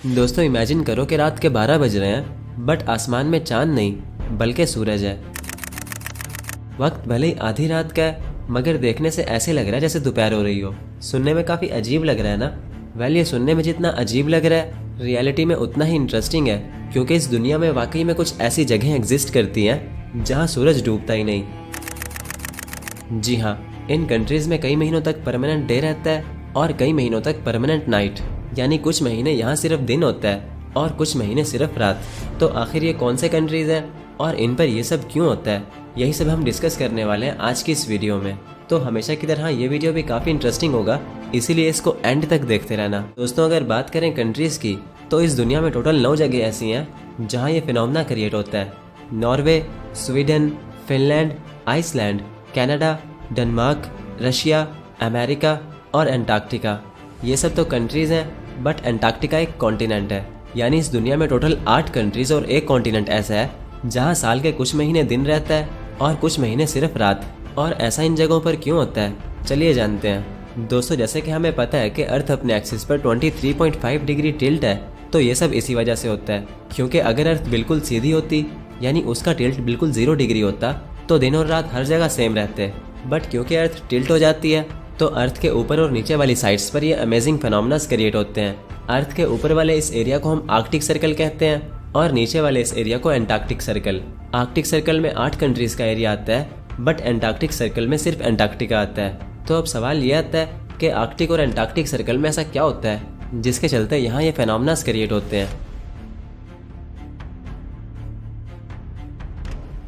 दोस्तों इमेजिन करो कि रात के 12 बज रहे हैं बट आसमान में चांद नहीं बल्कि सूरज है। वक्त भले ही आधी रात का है मगर देखने से ऐसे लग रहा है जैसे दोपहर हो रही हो। सुनने में काफ़ी अजीब लग रहा है ना? वेल ये सुनने में जितना अजीब लग रहा है रियलिटी में उतना ही इंटरेस्टिंग है, क्योंकि इस दुनिया में वाकई में कुछ ऐसी जगहें एग्जिस्ट करती हैं जहाँ सूरज डूबता ही नहीं। जी हाँ, इन कंट्रीज़ में कई महीनों तक परमानेंट डे रहता है और कई महीनों तक परमानेंट नाइट, यानी कुछ महीने यहाँ सिर्फ दिन होता है और कुछ महीने सिर्फ रात। तो आखिर ये कौन से कंट्रीज़ हैं और इन पर ये सब क्यों होता है, यही सब हम डिस्कस करने वाले हैं आज की इस वीडियो में। तो हमेशा की तरह ये वीडियो भी काफ़ी इंटरेस्टिंग होगा, इसीलिए इसको एंड तक देखते रहना। दोस्तों अगर बात करें कंट्रीज़ की तो इस दुनिया में टोटल 9 जगह ऐसी हैं जहाँ ये फिनोमेना क्रिएट होता है। Norway, Sweden, Finland, Iceland, Canada, Denmark, Russia, America और अंटार्कटिका। ये सब तो कंट्रीज़ हैं बट अंटार्कटिका एक कॉन्टिनेंट है, यानी इस दुनिया में टोटल 8 कंट्रीज़ और एक कॉन्टिनेंट ऐसा है जहाँ साल के कुछ महीने दिन रहता है और कुछ महीने सिर्फ रात। और ऐसा इन जगहों पर क्यों होता है, चलिए जानते हैं। दोस्तों जैसे कि हमें पता है कि अर्थ अपने एक्सिस पर 23.5 डिग्री टिल्ट है, तो ये सब इसी वजह से होता है, क्योंकि अगर अर्थ बिल्कुल सीधी होती यानी उसका टिल्ट बिल्कुल 0 डिग्री होता तो दिन और रात हर जगह सेम रहते। बट क्योंकि अर्थ टिल्ट हो जाती है तो अर्थ के ऊपर और नीचे वाली साइड्स पर ये अमेजिंग फिनोमेनास क्रिएट होते हैं। अर्थ के ऊपर वाले इस एरिया को हम आर्कटिक सर्कल कहते हैं और नीचे वाले इस एरिया को एंटार्क्टिक सर्कल। आर्कटिक सर्कल में 8 कंट्रीज का एरिया आता है बट एंटार्क्टिक सर्कल में सिर्फ एंटार्क्टिका आता है। तो अब सवाल ये आता है कि आर्कटिक और एंटार्क्टिक सर्कल में ऐसा क्या होता है जिसके चलते यहाँ ये फिनोमेनास क्रिएट होते हैं।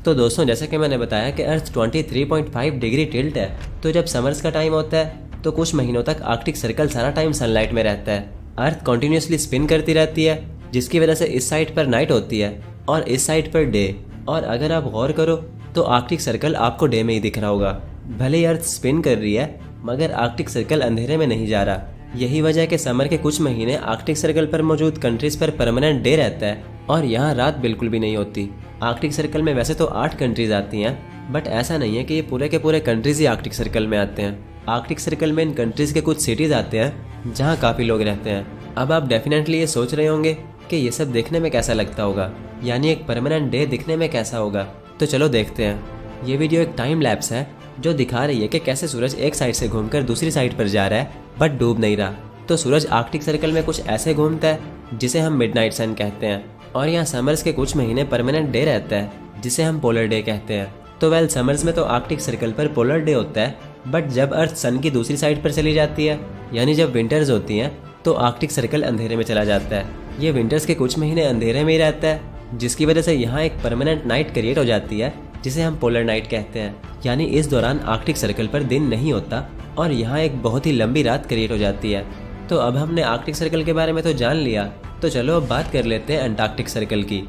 तो दोस्तों जैसे कि मैंने बताया कि अर्थ 23.5 डिग्री टिल्ट है, तो जब समर्स का टाइम होता है तो कुछ महीनों तक आर्कटिक सर्कल सारा टाइम सनलाइट में रहता है। अर्थ कॉन्टिन्यूसली स्पिन करती रहती है जिसकी वजह से इस साइड पर नाइट होती है और इस साइड पर डे। और अगर आप गौर करो तो आर्कटिक सर्कल आपको डे में ही दिख रहा होगा। भले ही अर्थ स्पिन कर रही है मगर आर्कटिक सर्कल अंधेरे में नहीं जा रहा। यही वजह है कि समर के कुछ महीने आर्कटिक सर्कल पर मौजूद कंट्रीज पर परमानेंट डे रहता है और यहाँ रात बिल्कुल भी नहीं होती। आर्कटिक सर्कल में वैसे तो 8 कंट्रीज आती हैं बट ऐसा नहीं है कि ये पूरे के पूरे कंट्रीज ही आर्कटिक सर्कल में आते हैं। आर्कटिक सर्कल में इन कंट्रीज के कुछ सिटीज आते हैं जहाँ काफ़ी लोग रहते हैं। अब आप डेफिनेटली ये सोच रहे होंगे कि ये सब देखने में कैसा लगता होगा, यानी एक परमानेंट डे दिखने में कैसा होगा। तो चलो देखते हैं। ये वीडियो एक टाइम लैप्स है जो दिखा रही है कि कैसे सूरज एक साइड से घूमकर दूसरी साइड पर जा रहा है बट डूब नहीं रहा। तो सूरज आर्कटिक सर्कल में कुछ ऐसे घूमता है जिसे हम मिडनाइट सन कहते हैं और यहाँ समर्स के कुछ महीने परमानेंट डे रहता है जिसे हम पोलर डे कहते हैं। तो वेल समर्स में तो आर्कटिक सर्कल पर पोलर डे होता है बट जब अर्थ सन की दूसरी साइड पर चली जाती है यानी जब विंटर्स होती हैं तो आर्कटिक सर्कल अंधेरे में चला जाता है। ये विंटर्स के कुछ महीने अंधेरे में ही रहता है जिसकी वजह से यहाँ एक परमानेंट नाइट क्रिएट हो जाती है जिसे हम पोलर नाइट कहते हैं, यानी इस दौरान आर्कटिक सर्कल पर दिन नहीं होता और यहाँ एक बहुत ही लंबी रात क्रिएट हो जाती है। तो अब हमने आर्कटिक सर्कल के बारे में तो जान लिया, तो चलो अब बात कर लेते हैं अंटार्कटिक सर्कल की।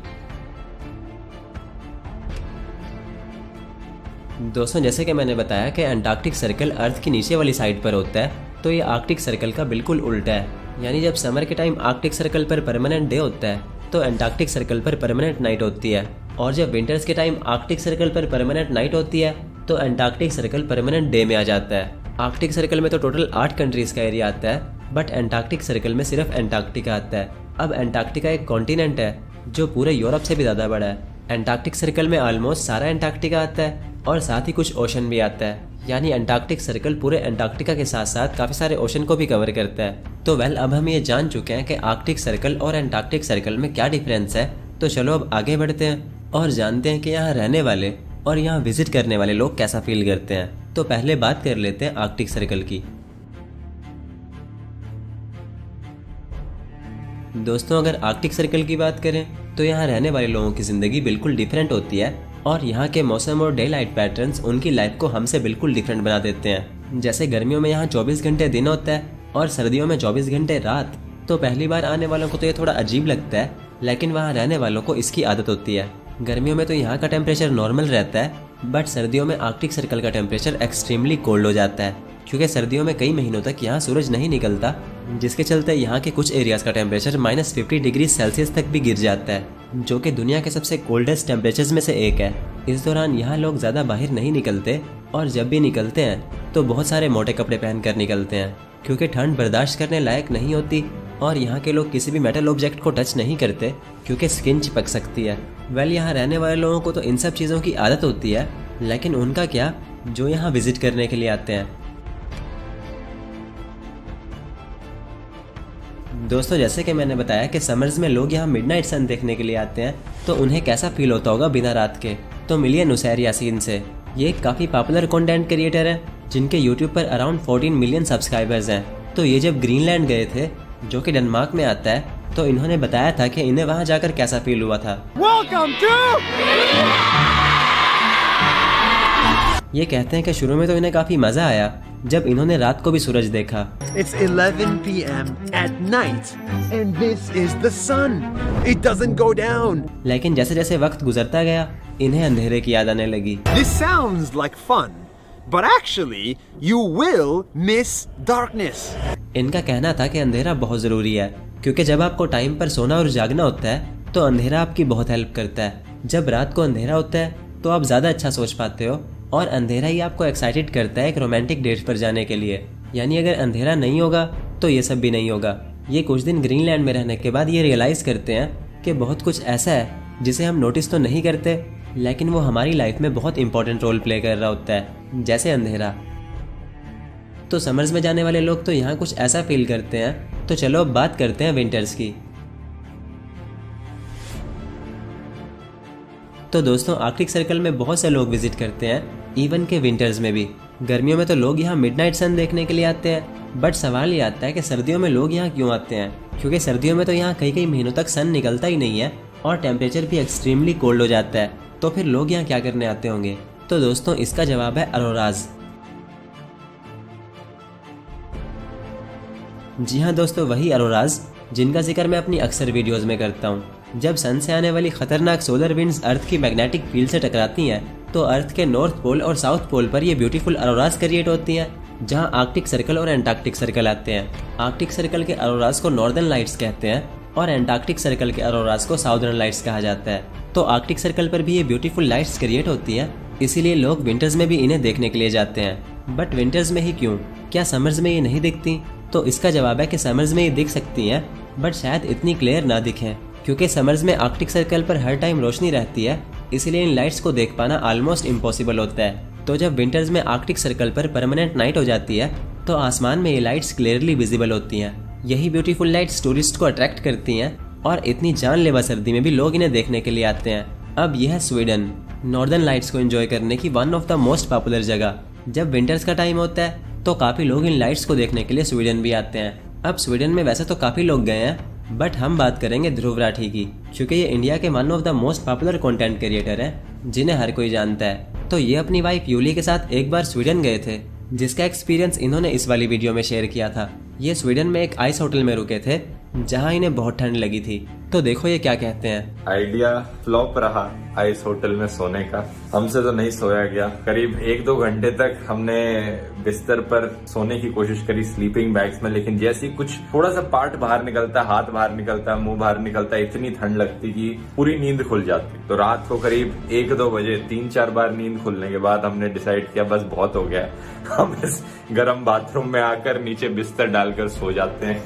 दोस्तों जैसे कि मैंने बताया कि अंटार्कटिक सर्कल अर्थ की नीचे वाली साइड पर होता है, तो ये आर्कटिक सर्कल का बिल्कुल उल्टा है। यानी जब समर के टाइम आर्कटिक सर्कल पर परमानेंट डे होता है तो अंटार्कटिक सर्कल पर परमानेंट नाइट होती है, और जब विंटर्स के टाइम आर्कटिक सर्कल पर परमानेंट नाइट होती है तो अंटार्कटिक सर्कल परमानेंट डे में आ जाता है। आर्कटिक सर्कल में तो टोटल 8 कंट्रीज का एरिया आता है बट अंटार्कटिक सर्कल में सिर्फ अंटार्कटिका आता है। अब अंटार्कटिका एक कॉन्टिनेंट है जो पूरे यूरोप से भी ज़्यादा बड़ा है। अंटार्कटिक सर्कल में ऑलमोस्ट सारा अंटार्कटिका आता है और साथ ही कुछ ओशन भी आता है, यानी अंटार्कटिक सर्कल पूरे अंटार्कटिका के साथ साथ काफ़ी सारे ओशन को भी कवर करता है। तो वेल अब हम ये जान चुके हैं कि आर्कटिक सर्कल और अंटार्कटिक सर्कल में क्या डिफरेंस है, तो चलो अब आगे बढ़ते हैं और जानते हैं कि यहाँ रहने वाले और यहाँ विजिट करने वाले लोग कैसा फील करते हैं। तो पहले बात कर लेते हैं आर्कटिक सर्कल की। दोस्तों अगर आर्कटिक सर्कल की बात करें तो यहाँ रहने वाले लोगों की ज़िंदगी बिल्कुल डिफरेंट होती है और यहाँ के मौसम और डे लाइट पैटर्न्स उनकी लाइफ को हमसे बिल्कुल डिफरेंट बना देते हैं। जैसे गर्मियों में यहाँ 24 घंटे दिन होता है और सर्दियों में 24 घंटे रात। तो पहली बार आने वालों को तो ये थोड़ा अजीब लगता है, लेकिन वहाँ रहने वालों को इसकी आदत होती है। गर्मियों में तो यहाँ का टेम्परेचर नॉर्मल रहता है बट सर्दियों में आर्कटिक सर्कल का टेम्परेचर एक्सट्रीमली कोल्ड हो जाता है, क्योंकि सर्दियों में कई महीनों तक यहाँ सूरज नहीं निकलता, जिसके चलते यहाँ के कुछ एरियाज का टेम्परेचर -50 डिग्री सेल्सियस तक भी गिर जाता है, जो कि दुनिया के सबसे कोल्डेस्ट टेम्परेचर्स में से एक है। इस दौरान यहाँ लोग ज़्यादा बाहर नहीं निकलते और जब भी निकलते हैं तो बहुत सारे मोटे कपड़े पहन कर निकलते हैं, क्योंकि ठंड बर्दाश्त करने लायक नहीं होती और यहाँ के लोग किसी भी मेटल ऑब्जेक्ट को टच नहीं करते क्योंकि स्किन चिपक सकती है। यहाँ रहने वाले लोगों को तो इन सब चीज़ों की आदत होती है, लेकिन उनका क्या जो यहाँ विजिट करने के लिए आते हैं। दोस्तों, जैसे कि मैंने बताया कि समर्स में लोग यहाँ मिडनाइट सन देखने के लिए आते हैं, तो उन्हें कैसा फील होता होगा बिना रात के। तो मिलिए नुसैर यासीन से। ये एक काफ़ी पॉपुलर कंटेंट क्रिएटर है जिनके यूट्यूब पर अराउंड 14 मिलियन सब्सक्राइबर्स हैं। तो ये जब ग्रीनलैंड गए थे, जो कि डेनमार्क में आता है, तो इन्होंने बताया था कि इन्हें वहाँ जाकर कैसा फील हुआ था। ये कहते हैं कि शुरू में तो इन्हें काफ़ी मज़ा आया जब इन्होंने रात को भी सूरज देखा। It's 11 p.m. at night and this is the sun. It doesn't go down. लेकिन जैसे जैसे वक्त गुजरता गया, इन्हें अंधेरे की याद आने लगी। This sounds like fun, but actually you will miss darkness. इनका कहना था कि अंधेरा बहुत ज़रूरी है, क्योंकि जब आपको टाइम पर सोना और जागना होता है तो अंधेरा आपकी बहुत हेल्प करता है। जब रात को अंधेरा होता है तो आप ज़्यादा अच्छा सोच पाते हो, और अंधेरा ही आपको एक्साइटेड करता है एक रोमांटिक डेट पर जाने के लिए। यानी अगर अंधेरा नहीं होगा तो ये सब भी नहीं होगा। ये कुछ दिन ग्रीनलैंड में रहने के बाद ये रियलाइज़ करते हैं कि बहुत कुछ ऐसा है जिसे हम नोटिस तो नहीं करते, लेकिन वो हमारी लाइफ में बहुत इंपॉर्टेंट रोल प्ले कर रहा होता है, जैसे अंधेरा। तो समर्स में जाने वाले लोग तो यहाँ कुछ ऐसा फील करते हैं। तो चलो अब बात करते हैं विंटर्स की। तो दोस्तों, आर्कटिक सर्कल में बहुत से लोग विजिट करते हैं, इवन के विंटर्स में भी। गर्मियों में तो लोग यहाँ मिडनाइट सन देखने के लिए आते हैं, बट सवाल ये आता है कि सर्दियों में लोग यहाँ क्यों आते हैं? क्योंकि सर्दियों में तो यहाँ कई कई महीनों तक सन निकलता ही नहीं है और टेम्परेचर भी एक्सट्रीमली कोल्ड हो जाता है। तो फिर लोग यहाँ क्या करने आते होंगे? तो दोस्तों, इसका जवाब है अरोराज। जी हाँ दोस्तों, वही अरोराज जिनका जिक्र मैं अपनी अक्सर वीडियोस में करता हूँ। जब सन से आने वाली खतरनाक सोलर विंड्स अर्थ की मैग्नेटिक फील्ड से टकराती हैं, तो अर्थ के नॉर्थ पोल और साउथ पोल पर ये ब्यूटीफुल अरोराज क्रिएट होती हैं, जहां आर्कटिक सर्कल और एंटार्क्टिक सर्कल आते हैं। आर्कटिक सर्कल के अरोराज को नॉर्दर्न लाइट्स कहते हैं और एंटार्क्टिक सर्कल के अरोराज को साउदर्न लाइट्स कहा जाता है। तो आर्कटिक सर्कल पर भी ये ब्यूटीफुल लाइट्स क्रिएट होती हैं, इसीलिए लोग विंटर्स में भी इन्हें देखने के लिए जाते हैं। बट विंटर्स में ही क्यों? क्या समर्स में ये नहीं दिखती? तो इसका जवाब है कि समर्स में ये दिख सकती हैं, बट शायद इतनी क्लियर ना दिखें, क्योंकि समर्स में आर्कटिक सर्कल पर हर टाइम रोशनी रहती है, इसलिए इन लाइट्स को देख पाना ऑलमोस्ट इम्पॉसिबल होता है। तो जब विंटर्स में आर्कटिक सर्कल पर परमानेंट नाइट हो जाती है, तो आसमान में ये लाइट्स क्लियरली विजिबल होती हैं। यही ब्यूटीफुल लाइट्स टूरिस्ट को अट्रैक्ट करती हैं, और इतनी जानलेवा सर्दी में भी लोग इन्हें देखने के लिए आते हैं। अब यह है स्वीडन, नॉर्दर्न लाइट्स को एंजॉय करने की one of the most popular जगह। जब विंटर्स का टाइम होता है तो काफ़ी लोग इन लाइट्स को देखने के लिए स्वीडन भी आते हैं। अब स्वीडन में वैसे तो काफ़ी लोग गए हैं, बट हम बात करेंगे ध्रुव राठी की, क्योंकि ये इंडिया के one of the most popular content creator हैं जिन्हें हर कोई जानता है। तो ये अपनी वाइफ यूली के साथ एक बार स्वीडन गए थे, जिसका एक्सपीरियंस इन्होंने इस वाली वीडियो में शेयर किया था। ये स्वीडन में एक आइस होटल में रुके थे, जहां इन्हें बहुत ठंड लगी थी। तो देखो ये क्या कहते हैं। आइडिया फ्लॉप रहा आइस होटल में सोने का। हमसे तो नहीं सोया गया। करीब 1-2 घंटे तक हमने बिस्तर पर सोने की कोशिश करी स्लीपिंग बैग्स में, लेकिन जैसे ही कुछ थोड़ा सा पार्ट बाहर निकलता, हाथ बाहर निकलता, मुंह बाहर निकलता, इतनी ठंड लगती कि पूरी नींद खुल जाती। तो रात को करीब 1-2 बजे 3-4 बार नींद खुलने के बाद हमने डिसाइड किया बस बहुत हो गया, हम इस गर्म बाथरूम में आकर नीचे बिस्तर डालकर सो जाते हैं।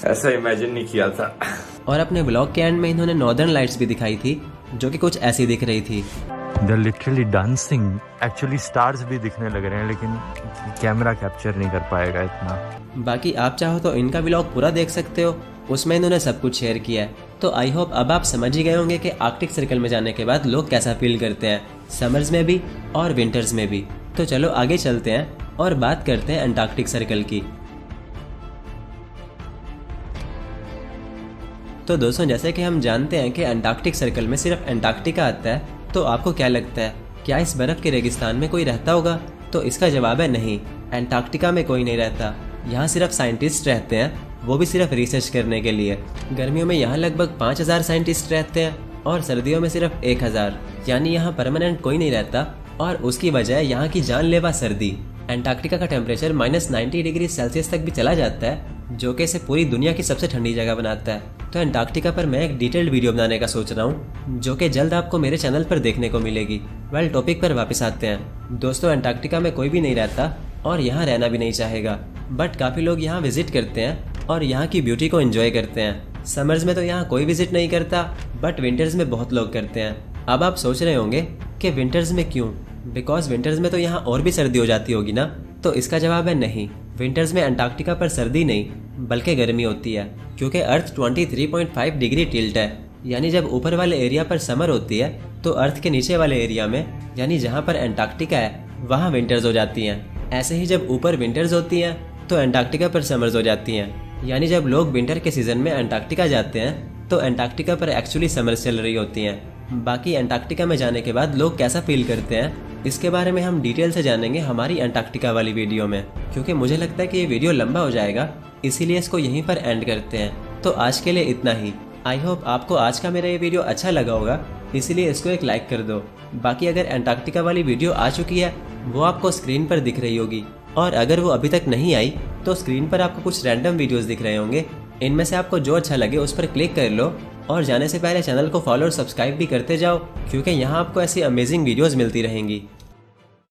ऐसा इमेजिन नहीं किया था। और अपने ब्लॉग के एंड में इन्होंने नॉर्दर्न लाइट्स भी दिखाई थी, जो कि कुछ ऐसी दिख रही थी। They're literally dancing. Actually stars भी दिखने लग रहे हैं, लेकिन कैमरा कैप्चर नहीं कर पाएगा इतना। बाकी आप चाहो तो इनका ब्लॉग पूरा देख सकते हो, उसमें इन्होंने सब कुछ शेयर किया है। तो आई होप अब आप समझ ही गए होंगे कि आर्कटिक सर्कल में जाने के बाद लोग कैसा फील करते हैं, समर्स में भी और विंटर्स में भी। तो चलो आगे चलते हैं और बात करते हैं अंटार्कटिक सर्कल की। तो दोस्तों, जैसे कि हम जानते हैं कि अंटार्कटिक सर्कल में सिर्फ अंटार्कटिका आता है, तो आपको क्या लगता है, क्या इस बर्फ के रेगिस्तान में कोई रहता होगा? तो इसका जवाब है नहीं, अंटार्कटिका में कोई नहीं रहता। यहाँ सिर्फ साइंटिस्ट रहते हैं, वो भी सिर्फ रिसर्च करने के लिए। गर्मियों में यहाँ लगभग 5000 साइंटिस्ट रहते हैं और सर्दियों में सिर्फ 1000। यानी यहाँ परमानेंट कोई नहीं रहता, और उसकी वजह है यहाँ की जानलेवा सर्दी। अंटार्कटिका का टेम्परेचर -90 डिग्री सेल्सियस तक भी चला जाता है, जो कि इसे पूरी दुनिया की सबसे ठंडी जगह बनाता है। तो अंटार्कटिका पर मैं एक डिटेल्ड वीडियो बनाने का सोच रहा हूँ, जो कि जल्द आपको मेरे चैनल पर देखने को मिलेगी। वेल, टॉपिक पर वापस आते हैं। दोस्तों, अंटार्कटिका में कोई भी नहीं रहता और यहाँ रहना भी नहीं चाहेगा, बट काफ़ी लोग यहाँ विजिट करते हैं और यहाँ की ब्यूटी को एंजॉय करते हैं। समर्स में तो यहाँ कोई विजिट नहीं करता, बट विंटर्स में बहुत लोग करते हैं। अब आप सोच रहे होंगे कि विंटर्स में क्यों, बिकॉज विंटर्स में तो यहाँ और भी सर्दी हो जाती होगी ना। तो इसका जवाब है नहीं, विंटर्स में अंटार्कटिका पर सर्दी नहीं बल्कि गर्मी होती है, क्योंकि अर्थ 23.5 डिग्री टिल्ट है। यानी जब ऊपर वाले एरिया पर समर होती है तो अर्थ के नीचे वाले एरिया में, यानी जहाँ पर अंटार्कटिका है, वहाँ विंटर्स हो जाती हैं। ऐसे ही जब ऊपर विंटर्स होती हैं तो अंटार्कटिका पर समर्स हो जाती हैं। यानी जब लोग विंटर के सीजन में अंटार्कटिका जाते हैं तो अंटार्कटिका पर एक्चुअली समर्स चल रही होती हैं। बाकी अंटार्कटिका में जाने के बाद लोग कैसा फील करते हैं, इसके बारे में हम डिटेल से जानेंगे हमारी अंटार्कटिका वाली वीडियो में, क्योंकि मुझे लगता है कि ये वीडियो लंबा हो जाएगा, इसीलिए इसको यहीं पर एंड करते हैं। तो आज के लिए इतना ही। आई होप आपको आज का मेरा ये वीडियो अच्छा लगा होगा, इसीलिए इसको एक लाइक कर दो। बाकी अगर अंटार्कटिका वाली वीडियो आ चुकी है वो आपको स्क्रीन पर दिख रही होगी, और अगर वो अभी तक नहीं आई तो स्क्रीन पर आपको कुछ रैंडम वीडियोस दिख रहे होंगे। इनमें से आपको जो अच्छा लगे उस पर क्लिक कर लो, और जाने से पहले चैनल को फॉलो और सब्सक्राइब भी करते जाओ, क्योंकि यहाँ आपको ऐसी अमेजिंग वीडियोस मिलती रहेंगी।